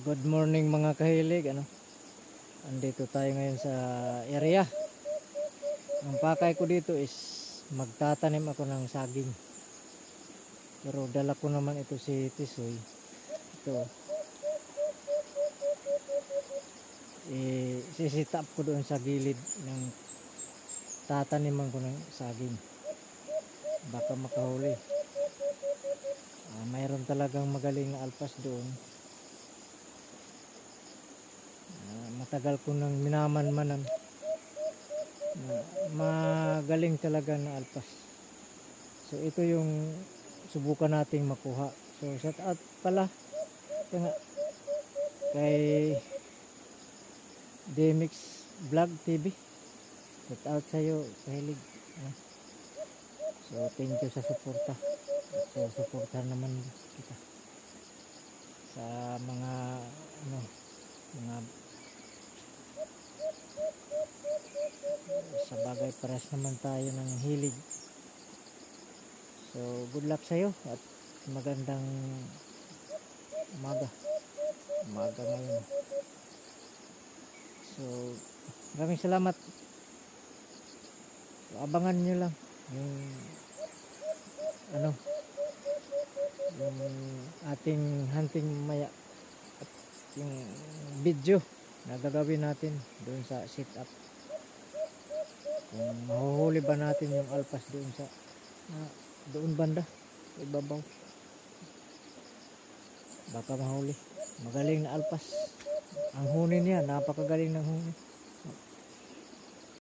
Good morning mga kahilig, andito tayo ngayon sa area. Ang pakay ko dito is magtatanim ako ng saging. Pero dala ko naman ito si Tisoy. Ito. Sisitap ko doon sa gilid ng tataniman ko ng saging. Baka makahuli. Mayroon talagang magaling na alpas doon. Matagal ko nang minaman-manan. Magaling talaga na alpas. So ito yung subukan nating makuha. So shout out pala kay Demix Vlog TV. Shout out sa iyo, kahilig. So thank you sa suporta. So suportahan naman kita sa mga mga sa bagay, paras naman tayo ng hilig. So good luck sa iyo at magandang umaga ngayon. So maraming salamat. So, abangan nyo lang yung yung ating hunting maya at yung video na gagawin natin doon sa sit up, kung mahuhuli ba natin yung alpas doon sa doon banda ibabaw. Baka mahuli, magaling na alpas ang huni niya, napakagaling ng huni.